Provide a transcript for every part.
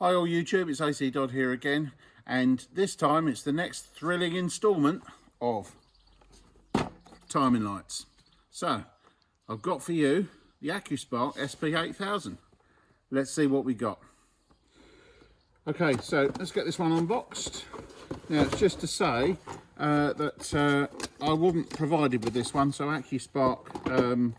Hi all YouTube, it's AC Dodd here again, and this time it's the next thrilling instalment of timing lights. So I've got for you the Accuspark SP8000. Let's see what we got. Okay, so let's get this one unboxed. Now it's just to say that I wasn't provided with this one, so Accuspark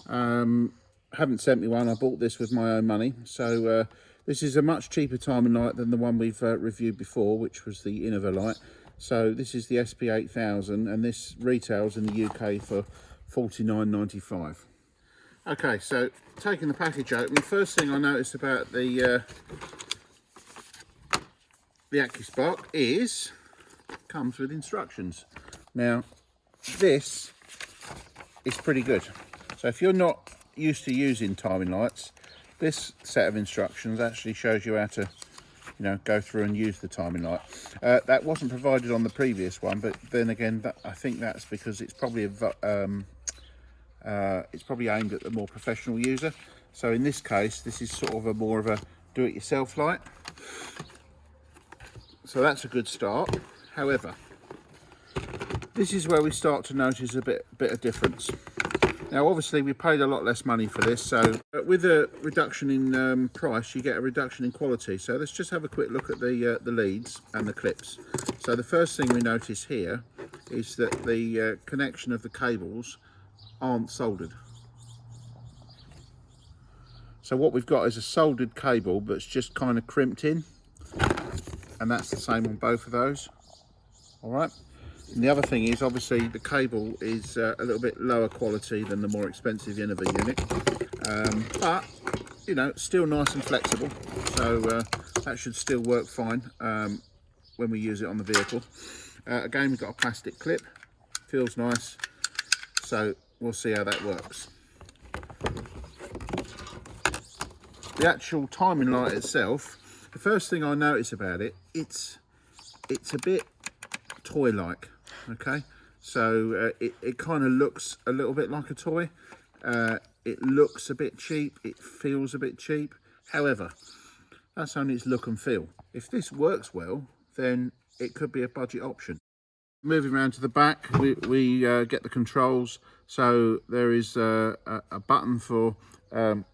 haven't sent me one. I bought this with my own money. So this is a much cheaper timing light than the one we've reviewed before, which was the Innova light. So this is the SP8000, and this retails in the UK for £49.95. Okay, so taking the package open, the first thing I noticed about the Accuspark is comes with instructions. Now this is pretty good. So if you're not used to using timing lights, this set of instructions actually shows you how to, go through and use the timing light. That wasn't provided on the previous one, but then again, I think that's because it's probably aimed at the more professional user. So in this case, this is sort of more of a do-it-yourself light. So that's a good start. However, this is where we start to notice a bit of difference. Now, obviously, we paid a lot less money for this, so with a reduction in price, you get a reduction in quality. So let's just have a quick look at the leads and the clips. So the first thing we notice here is that the connection of the cables aren't soldered. So what we've got is a soldered cable, but it's just kind of crimped in, and that's the same on both of those. All right. And the other thing is, obviously, the cable is a little bit lower quality than the more expensive innova unit, but still nice and flexible. So that should still work fine when we use it on the vehicle. Again, we've got a plastic clip, feels nice. So we'll see how that works. The actual timing light itself, the first thing I notice about it, it's a bit toy-like. Okay, so it kind of looks a little bit like a toy. It looks a bit cheap, it feels a bit cheap. However, that's only its look and feel. If this works well, then it could be a budget option. Moving around to the back, we get the controls. So there is a button for 4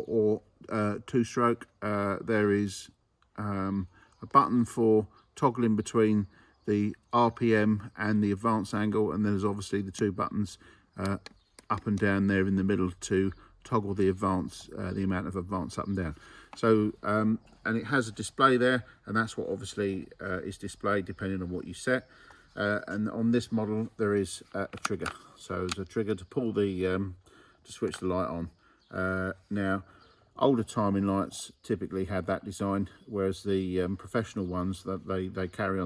or 2-stroke. There is a button for toggling between the RPM and the advance angle, and there's obviously the 2 buttons up and down there in the middle to toggle the advance, the amount of advance up and down. So and it has a display there, and that's what obviously is displayed depending on what you set. And on this model there is a trigger, so there's a trigger to pull the to switch the light on. Now older timing lights typically had that design, whereas the professional ones, that they carry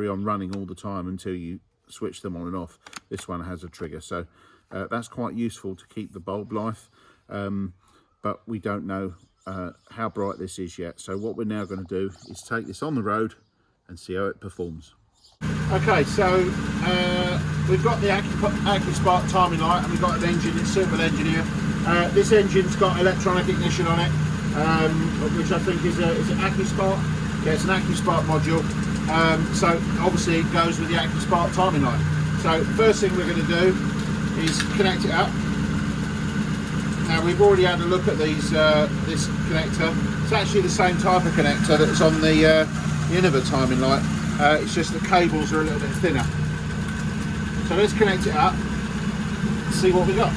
on running all the time until you switch them on and off. This one has a trigger, so that's quite useful to keep the bulb life, but we don't know how bright this is yet. So what we're now going to do is take this on the road and see how it performs. Okay, so we've got the Accuspark timing light, and we've got an engine. It's silver engine here. This engine's got electronic ignition on it, which I think is an Accuspark. Yeah, it's an Accuspark module. So obviously it goes with the Accuspark timing light. So first thing we're going to do is connect it up. Now we've already had a look at these this connector. It's actually the same type of connector that's on the Innova timing light. It's just the cables are a little bit thinner. So let's connect it up and see what we got.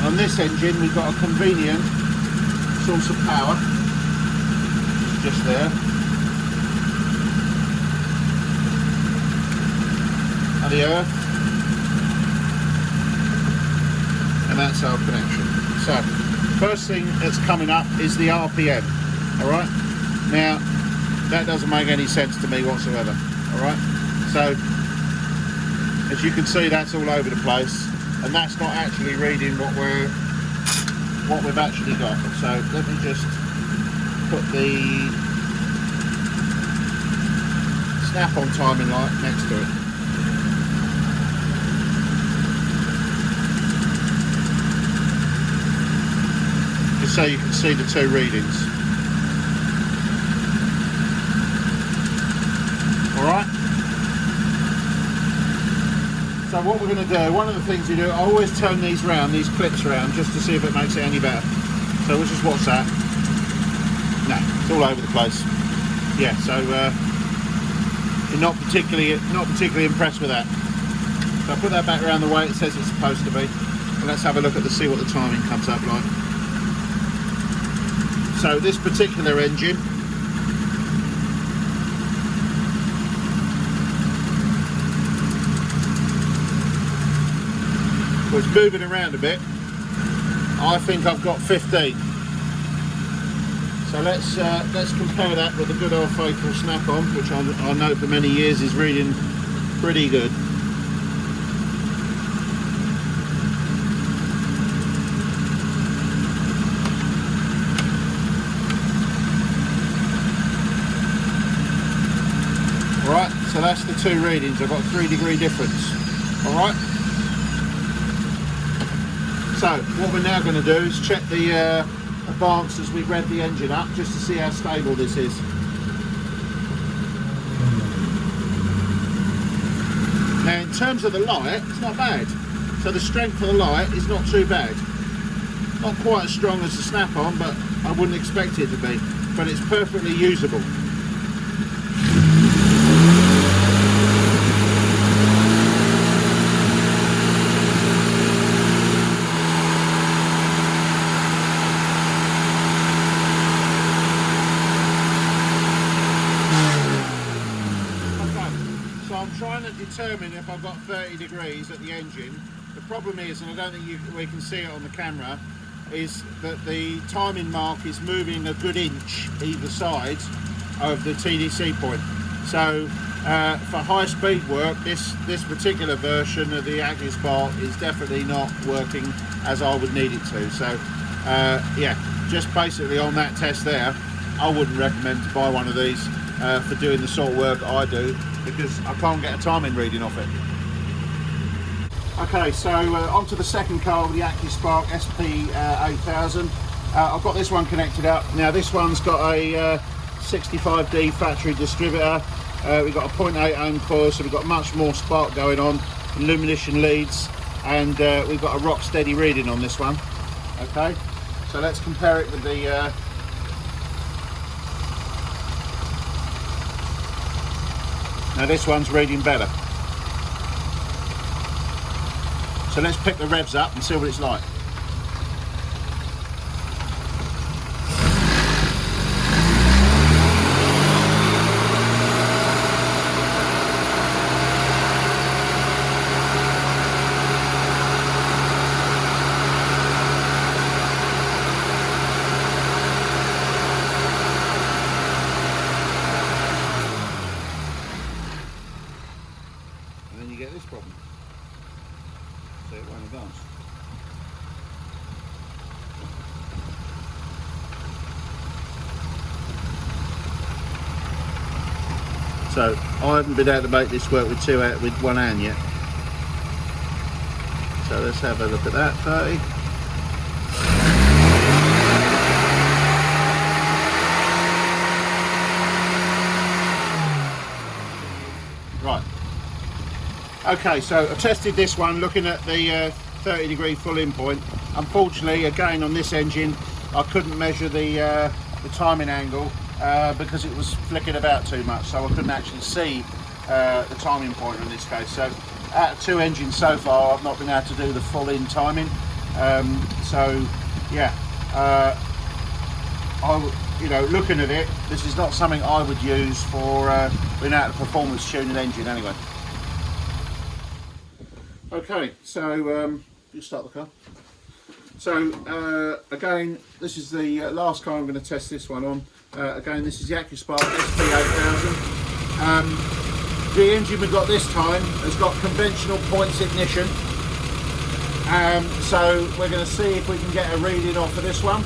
On this engine we've got a convenient source of power, just there. And the earth. And that's our connection. So first thing that's coming up is the RPM. Alright? Now that doesn't make any sense to me whatsoever. Alright? So as you can see, that's all over the place, and that's not actually reading what we've actually got. So let me just put the snap-on timing light next to it. Just so you can see the 2 readings. Alright? So what we're going to do, one of the things you do, I always turn these clips round, just to see if it makes it any better. So we'll just watch that. No, it's all over the place. Yeah, so you're not particularly impressed with that. So I put that back around the way it says it's supposed to be. And let's have a look at see what the timing comes up like. So this particular engine, well, it's moving around a bit. I think I've got 15. So let's compare that with the good old faithful snap-on, which I know for many years is reading pretty good. Alright, so that's the two readings. I've got a 3-degree difference. Alright. So what we're now going to do is check the advance as we rev the engine up, just to see how stable this is. Now in terms of the light, it's not bad. So the strength of the light is not too bad. Not quite as strong as the snap-on, but I wouldn't expect it to be. But it's perfectly usable. Trying to determine if I've got 30 degrees at the engine. The problem is, and I don't think we can see it on the camera, is that the timing mark is moving a good inch either side of the TDC point. So for high speed work, this particular version of the Accuspark is definitely not working as I would need it to. So yeah, just basically on that test there, I wouldn't recommend to buy one of these for doing the sort of work I do, because I can't get a timing reading off it. Okay, so onto the second car with the Accuspark SP8000. I've got this one connected up. Now this one's got a 65D factory distributor. We've got a 0.8 ohm coil, so we've got much more spark going on, illumination leads, and we've got a rock steady reading on this one. Okay, so let's compare it with the now this one's reading better. So let's pick the revs up and see what it's like. And then you get this problem. So it won't advance. So I haven't been able to make this work with one hand yet. So let's have a look at that. 30. Right. Okay, so I tested this one looking at the 30 degree full in point. Unfortunately, again on this engine, I couldn't measure the timing angle because it was flicking about too much, so I couldn't actually see the timing point in this case. So out of two engines so far, I've not been able to do the full in timing. So yeah, you know, looking at it, this is not something I would use for being out of performance tuning engine anyway. Okay, so just start the car. So again, this is the last car I'm going to test this one on. Again, this is the Accuspark SP8000. The engine we've got this time has got conventional points ignition. So we're going to see if we can get a reading off of this one.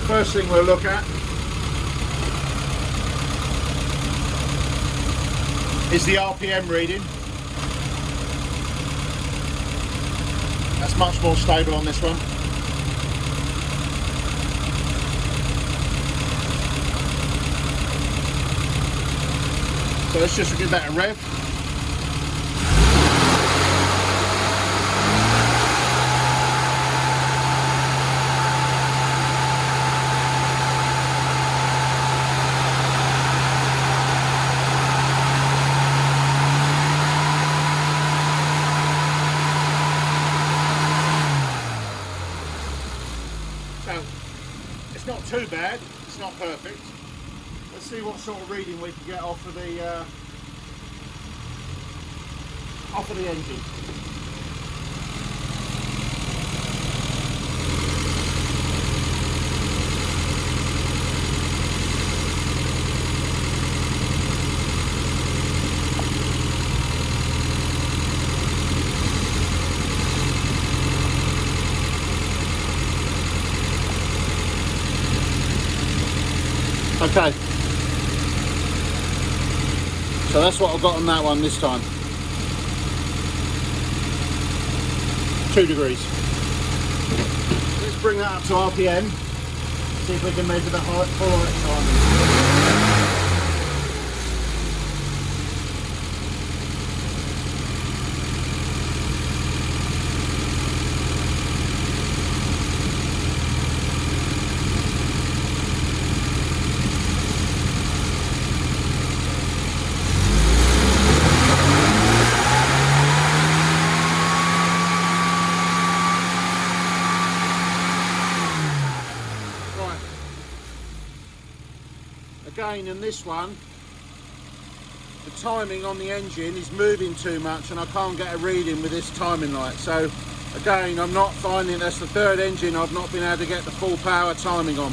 First thing we'll look at is the RPM reading. That's much more stable on this one. So let's just give that a rev. So it's not too bad, it's not perfect. Let's see what sort of reading we can get off of the engine. Okay, so that's what I've got on that one this time. 2 degrees. Let's bring that up to RPM, see if we can measure the full timing. Again, in this one, the timing on the engine is moving too much and I can't get a reading with this timing light. So again, I'm not finding, that's the third engine I've not been able to get the full power timing on.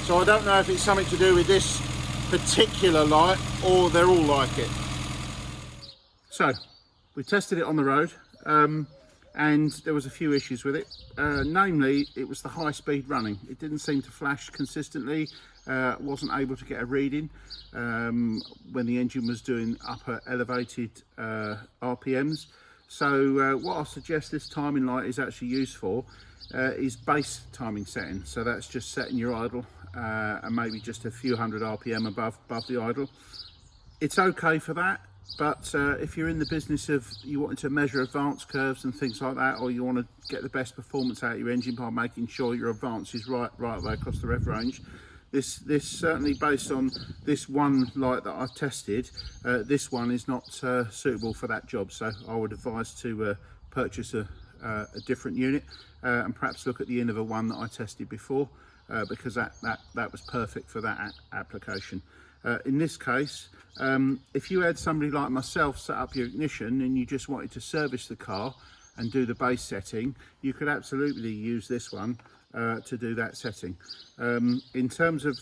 So I don't know if it's something to do with this particular light or they're all like it. So we tested it on the road and there was a few issues with it. Namely, it was the high speed running. It didn't seem to flash consistently. Wasn't able to get a reading when the engine was doing upper elevated RPMs. So what I suggest this timing light is actually used for is base timing setting. So that's just setting your idle and maybe just a few hundred RPM above the idle. It's okay for that, but if you're in the business of you wanting to measure advance curves and things like that, or you want to get the best performance out of your engine by making sure your advance is right away across the rev range, this certainly, based on this one light that I've tested, this one is not suitable for that job. So I would advise to purchase a different unit and perhaps look at the innova one that I tested before, because that was perfect for that application. In this case, if you had somebody like myself set up your ignition and you just wanted to service the car and do the base setting, you could absolutely use this one to do that setting. In terms of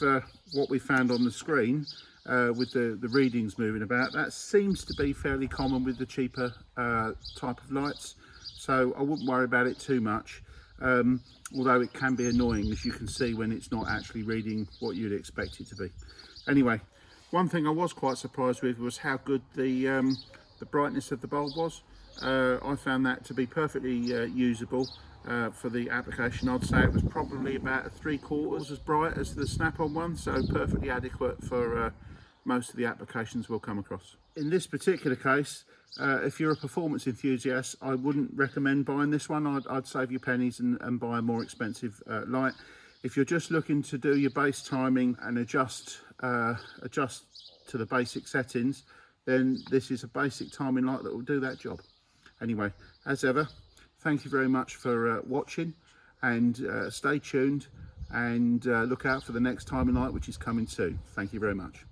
what we found on the screen with the readings moving about, that seems to be fairly common with the cheaper type of lights, so I wouldn't worry about it too much, although it can be annoying, as you can see, when it's not actually reading what you'd expect it to be. Anyway, one thing I was quite surprised with was how good the brightness of the bulb was. I found that to be perfectly usable for the application. I'd say it was probably about 3/4 as bright as the snap-on one, so perfectly adequate for most of the applications we'll come across. In this particular case, if you're a performance enthusiast, I wouldn't recommend buying this one. I'd save your pennies and buy a more expensive light. If you're just looking to do your base timing and adjust to the basic settings, then this is a basic timing light that will do that job. Anyway, as ever, thank you very much for watching, and stay tuned and look out for the next timing light, which is coming soon. Thank you very much.